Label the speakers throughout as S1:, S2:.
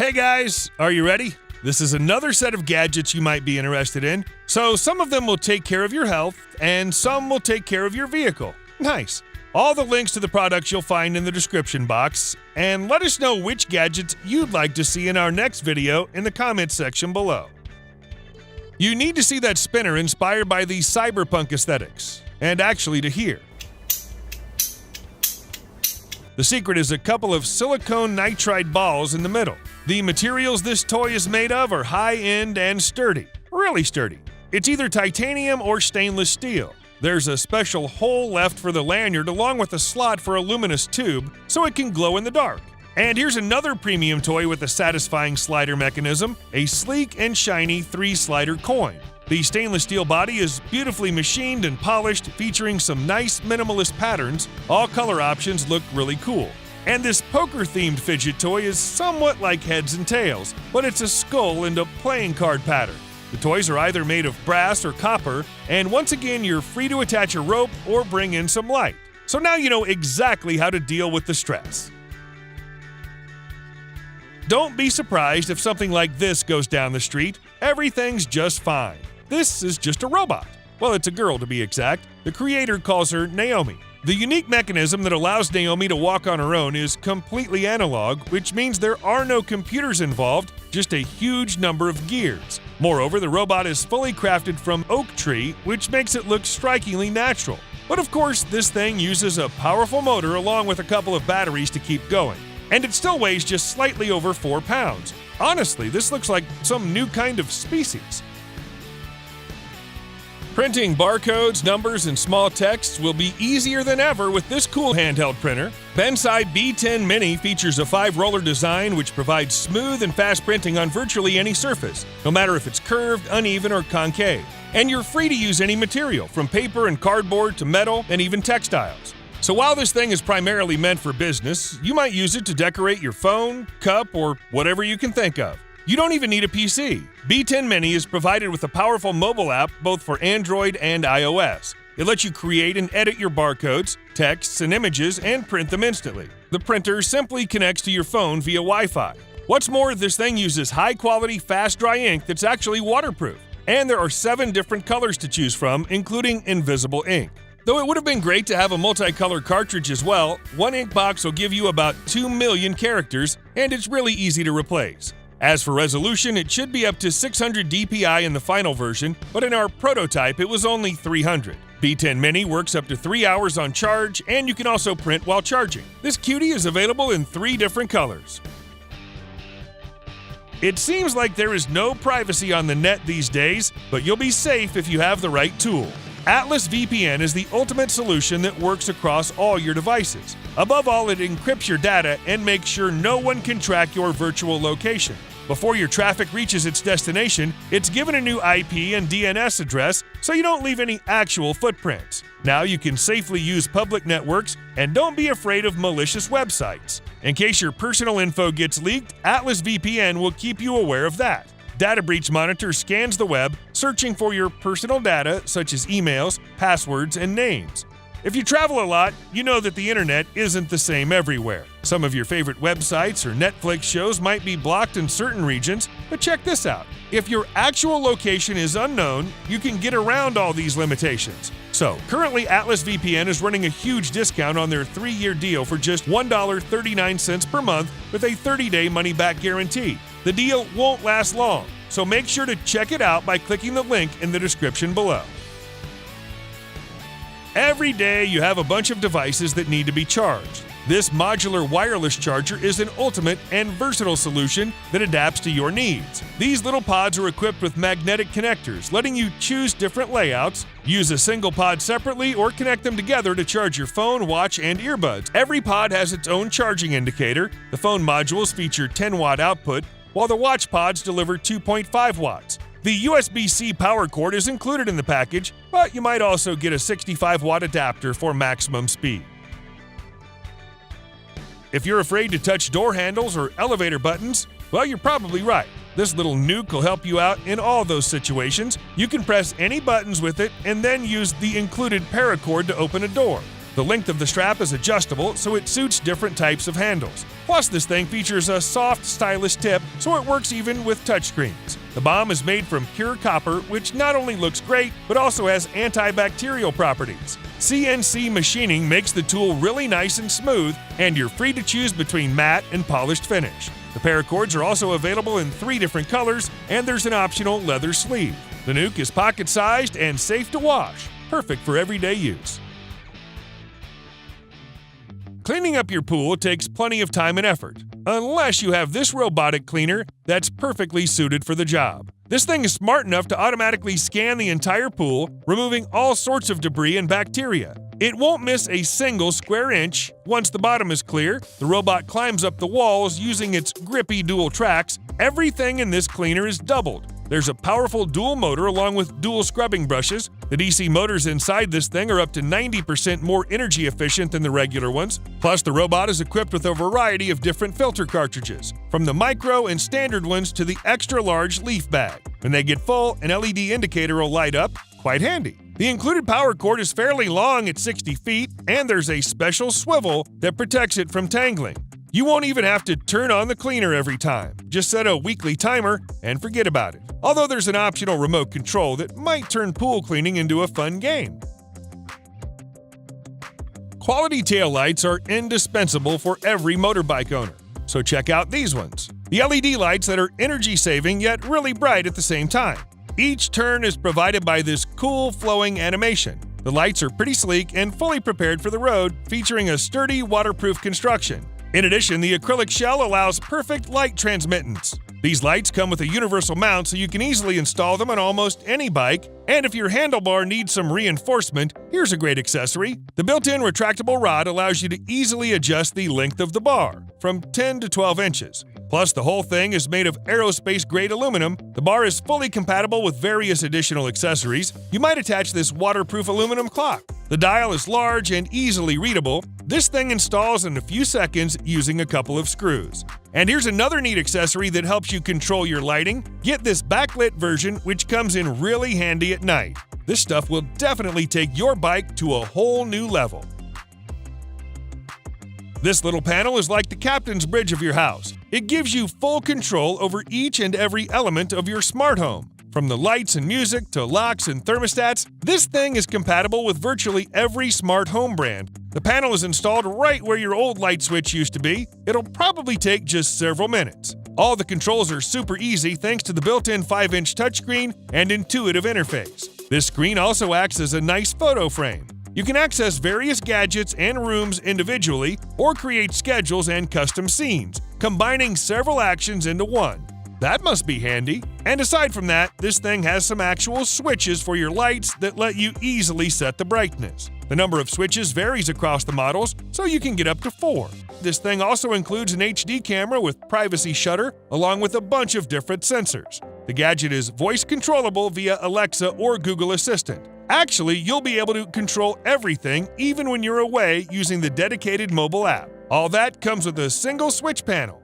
S1: Hey guys, are you ready? This is another set of gadgets you might be interested in. So some of them will take care of your health, and some will take care of your vehicle. Nice. All the links to the products you'll find in the description box, and let us know which gadgets you'd like to see in our next video in the comments section below. You need to see that spinner inspired by the cyberpunk aesthetics, and actually to hear. The secret is a couple of silicone nitride balls in the middle. The materials this toy is made of are high-end and sturdy, really sturdy. It's either titanium or stainless steel. There's a special hole left for the lanyard along with a slot for a luminous tube so it can glow in the dark. And here's another premium toy with a satisfying slider mechanism, a sleek and shiny 3-slider coin. The stainless steel body is beautifully machined and polished, featuring some nice minimalist patterns. All color options look really cool. And this poker-themed fidget toy is somewhat like heads and tails, but it's a skull and a playing card pattern. The toys are either made of brass or copper, and once again you're free to attach a rope or bring in some light. So now you know exactly how to deal with the stress. Don't be surprised if something like this goes down the street. Everything's just fine. This is just a robot. Well, it's a girl to be exact. The creator calls her Naomi. The unique mechanism that allows Naomi to walk on her own is completely analog, which means there are no computers involved, just a huge number of gears. Moreover, the robot is fully crafted from oak tree, which makes it look strikingly natural. But of course, this thing uses a powerful motor along with a couple of batteries to keep going. And it still weighs just slightly over 4 pounds. Honestly, this looks like some new kind of species. Printing barcodes, numbers, and small texts will be easier than ever with this cool handheld printer. Bentsai B10 Mini features a 5-roller design which provides smooth and fast printing on virtually any surface, no matter if it's curved, uneven, or concave. And you're free to use any material, from paper and cardboard to metal and even textiles. So while this thing is primarily meant for business, you might use it to decorate your phone, cup, or whatever you can think of. You don't even need a PC. B10 Mini is provided with a powerful mobile app both for Android and iOS. It lets you create and edit your barcodes, texts, and images and print them instantly. The printer simply connects to your phone via Wi-Fi. What's more, this thing uses high-quality, fast-dry ink that's actually waterproof. And there are 7 different colors to choose from, including invisible ink. Though it would have been great to have a multicolor cartridge as well, one ink box will give you about 2 million characters, and it's really easy to replace. As for resolution, it should be up to 600 dpi in the final version, but in our prototype it was only 300. B10 Mini works up to 3 hours on charge, and you can also print while charging. This cutie is available in 3 different colors. It seems like there is no privacy on the net these days, but you'll be safe if you have the right tool. Atlas VPN is the ultimate solution that works across all your devices. Above all, it encrypts your data and makes sure no one can track your virtual location. Before your traffic reaches its destination, it's given a new IP and DNS address so you don't leave any actual footprints. Now you can safely use public networks, and don't be afraid of malicious websites. In case your personal info gets leaked, Atlas VPN will keep you aware of that. Data Breach Monitor scans the web, searching for your personal data such as emails, passwords, and names. If you travel a lot, you know that the internet isn't the same everywhere. Some of your favorite websites or Netflix shows might be blocked in certain regions, but check this out. If your actual location is unknown, you can get around all these limitations. So, currently Atlas VPN is running a huge discount on their 3-year deal for just $1.39 per month with a 30-day money-back guarantee. The deal won't last long, so make sure to check it out by clicking the link in the description below. Every day you have a bunch of devices that need to be charged. This modular wireless charger is an ultimate and versatile solution that adapts to your needs. These little pods are equipped with magnetic connectors, letting you choose different layouts, use a single pod separately, or connect them together to charge your phone, watch, and earbuds. Every pod has its own charging indicator. The phone modules feature 10-watt output, while the watch pods deliver 2.5 watts. The USB-C power cord is included in the package, but you might also get a 65-watt adapter for maximum speed. If you're afraid to touch door handles or elevator buttons, well, you're probably right. This little Nuke will help you out in all those situations. You can press any buttons with it and then use the included paracord to open a door. The length of the strap is adjustable, so it suits different types of handles. Plus, this thing features a soft, stylish tip, so it works even with touchscreens. The bomb is made from pure copper, which not only looks great, but also has antibacterial properties. CNC machining makes the tool really nice and smooth, and you're free to choose between matte and polished finish. The paracords are also available in 3 different colors, and there's an optional leather sleeve. The Nuke is pocket-sized and safe to wash, perfect for everyday use. Cleaning up your pool takes plenty of time and effort, unless you have this robotic cleaner that's perfectly suited for the job. This thing is smart enough to automatically scan the entire pool, removing all sorts of debris and bacteria. It won't miss a single square inch. Once the bottom is clear, the robot climbs up the walls using its grippy dual tracks. Everything in this cleaner is doubled. There's a powerful dual motor along with dual scrubbing brushes. The DC motors inside this thing are up to 90% more energy efficient than the regular ones. Plus, the robot is equipped with a variety of different filter cartridges, from the micro and standard ones to the extra-large leaf bag. When they get full, an LED indicator will light up. Quite handy. The included power cord is fairly long at 60 feet, and there's a special swivel that protects it from tangling. You won't even have to turn on the cleaner every time. Just set a weekly timer and forget about it. Although there's an optional remote control that might turn pool cleaning into a fun game. Quality taillights are indispensable for every motorbike owner, so check out these ones. The LED lights that are energy-saving yet really bright at the same time. Each turn is provided by this cool flowing animation. The lights are pretty sleek and fully prepared for the road, featuring a sturdy waterproof construction. In addition, the acrylic shell allows perfect light transmittance. These lights come with a universal mount so you can easily install them on almost any bike, and if your handlebar needs some reinforcement, here's a great accessory. The built-in retractable rod allows you to easily adjust the length of the bar, from 10 to 12 inches. Plus, the whole thing is made of aerospace-grade aluminum. The bar is fully compatible with various additional accessories. You might attach this waterproof aluminum clock. The dial is large and easily readable. This thing installs in a few seconds using a couple of screws. And here's another neat accessory that helps you control your lighting. Get this backlit version, which comes in really handy at night. This stuff will definitely take your bike to a whole new level. This little panel is like the captain's bridge of your house. It gives you full control over each and every element of your smart home. From the lights and music to locks and thermostats, this thing is compatible with virtually every smart home brand. The panel is installed right where your old light switch used to be. It'll probably take just several minutes. All the controls are super easy thanks to the built-in 5-inch touchscreen and intuitive interface. This screen also acts as a nice photo frame. You can access various gadgets and rooms individually or create schedules and custom scenes, combining several actions into one. That must be handy. And aside from that, this thing has some actual switches for your lights that let you easily set the brightness. The number of switches varies across the models, so you can get up to 4. This thing also includes an HD camera with privacy shutter, along with a bunch of different sensors. The gadget is voice controllable via Alexa or Google Assistant. Actually, you'll be able to control everything even when you're away using the dedicated mobile app. All that comes with a single switch panel.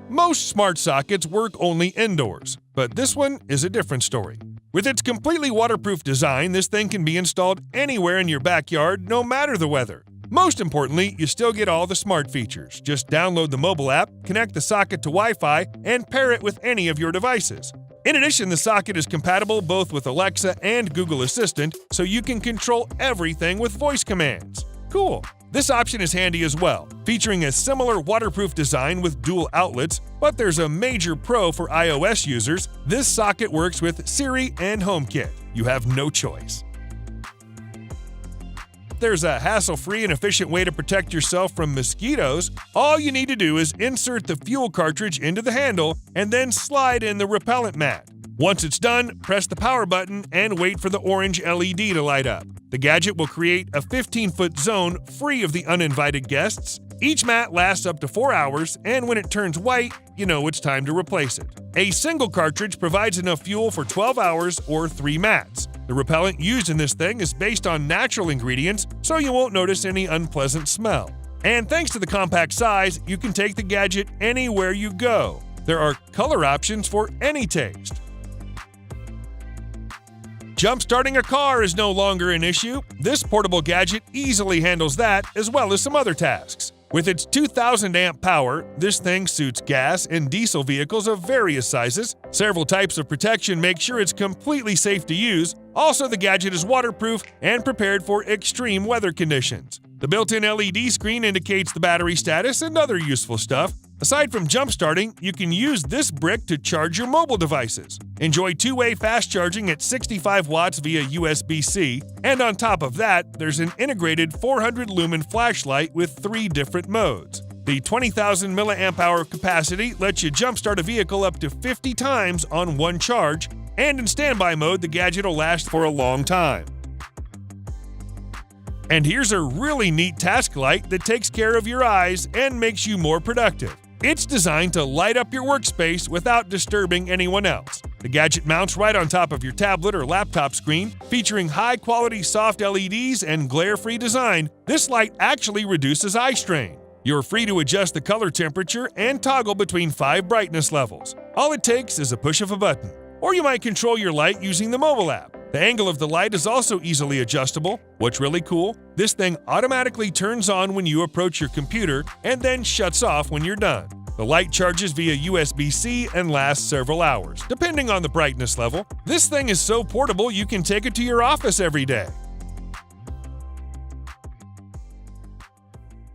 S1: Most smart sockets work only indoors, but this one is a different story. With its completely waterproof design, this thing can be installed anywhere in your backyard, no matter the weather. Most importantly, you still get all the smart features. Just download the mobile app, connect the socket to Wi-Fi, and pair it with any of your devices. In addition, the socket is compatible both with Alexa and Google Assistant, so you can control everything with voice commands. Cool! This option is handy as well, featuring a similar waterproof design with dual outlets, but there's a major pro for iOS users. This socket works with Siri and HomeKit. You have no choice. There's a hassle-free and efficient way to protect yourself from mosquitoes. All you need to do is insert the fuel cartridge into the handle and then slide in the repellent mat. Once it's done, press the power button and wait for the orange LED to light up. The gadget will create a 15-foot zone free of the uninvited guests. Each mat lasts up to 4 hours, and when it turns white, you know it's time to replace it. A single cartridge provides enough fuel for 12 hours or 3 mats. The repellent used in this thing is based on natural ingredients, so you won't notice any unpleasant smell. And thanks to the compact size, you can take the gadget anywhere you go. There are color options for any taste. Jump-starting a car is no longer an issue. This portable gadget easily handles that, as well as some other tasks. With its 2,000 amp power, this thing suits gas and diesel vehicles of various sizes. Several types of protection make sure it's completely safe to use. Also, the gadget is waterproof and prepared for extreme weather conditions. The built-in LED screen indicates the battery status and other useful stuff. Aside from jump-starting, you can use this brick to charge your mobile devices. Enjoy two-way fast charging at 65 watts via USB-C, and on top of that, there's an integrated 400-lumen flashlight with 3 different modes. The 20,000 mAh capacity lets you jump-start a vehicle up to 50 times on one charge, and in standby mode, the gadget will last for a long time. And here's a really neat task light that takes care of your eyes and makes you more productive. It's designed to light up your workspace without disturbing anyone else. The gadget mounts right on top of your tablet or laptop screen, featuring high-quality soft LEDs and glare-free design. This light actually reduces eye strain. You're free to adjust the color temperature and toggle between 5 brightness levels. All it takes is a push of a button. Or you might control your light using the mobile app. The angle of the light is also easily adjustable. What's really cool? This thing automatically turns on when you approach your computer and then shuts off when you're done. The light charges via USB-C and lasts several hours, depending on the brightness level. This thing is so portable you can take it to your office every day.